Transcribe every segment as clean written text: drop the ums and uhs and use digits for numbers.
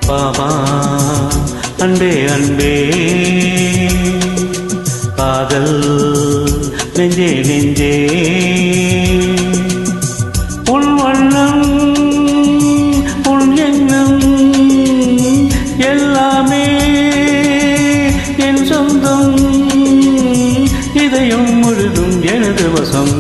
பாமா அன்பே அன்பே காதல் நெஞ்சே நெஞ்சே உன் வண்ணம் உன் எண்ணம் எல்லாமே என் சொந்தம் இதயம் முழுதும் எனது வசம்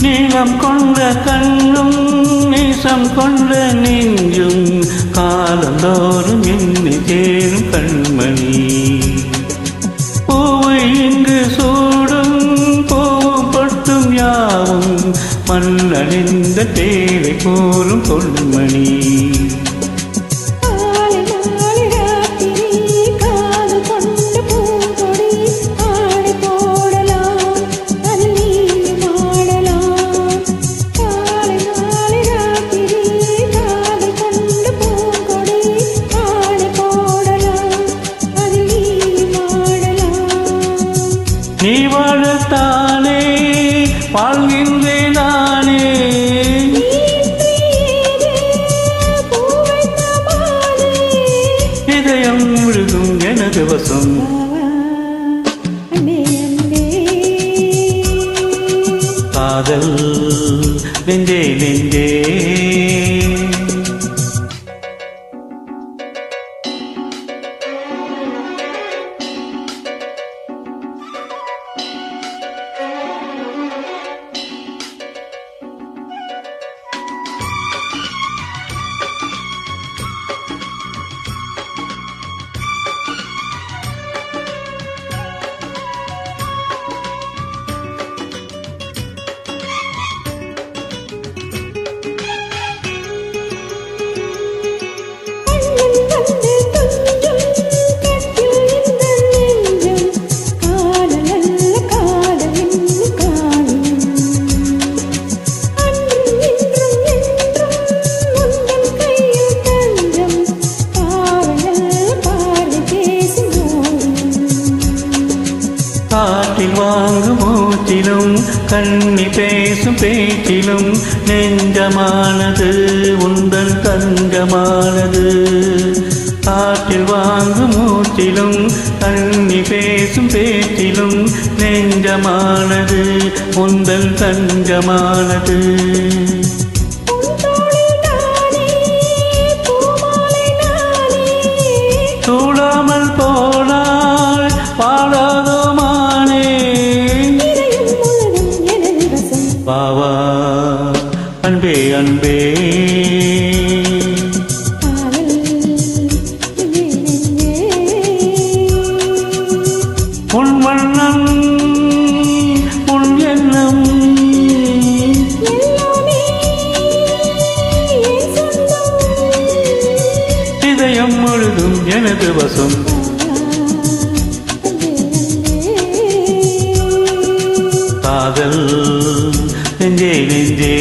நீளம் கொண்ட கண்ணும் நீசம் கொண்ட நெஞ்சும் காலந்தோறும் என்னை தேரும் கண்மணி பூவை இங்கு சூடும் பூவும் பட்டும் யாவும் மண்ணழிந்த தேவை கூறும் பொன்மணி நீ வாழத்தானே வாழ்கின்றேன் நானே இதயம் முழுதும் எனது வசம் காதல் நெஞ்சே நெஞ்சே காற்றில் வாங்கும் மூச்சிலும் கண்ணி பேசும் பேச்சிலும் நெஞ்சமானது உந்தன் தங்கமானது காற்றில் வாங்கும் மூச்சிலும் கண்ணி பேசும் பேச்சிலும் நெஞ்சமானது உந்தன் தங்கமானது சூடாமல் போனால் பாடாதோ பாவா அன்பே அன்பே உன் வண்ணம் உன் எண்ணம் இதயம் முழுதும் எனது வசம் காதல் நெஞ்சே நெஞ்சே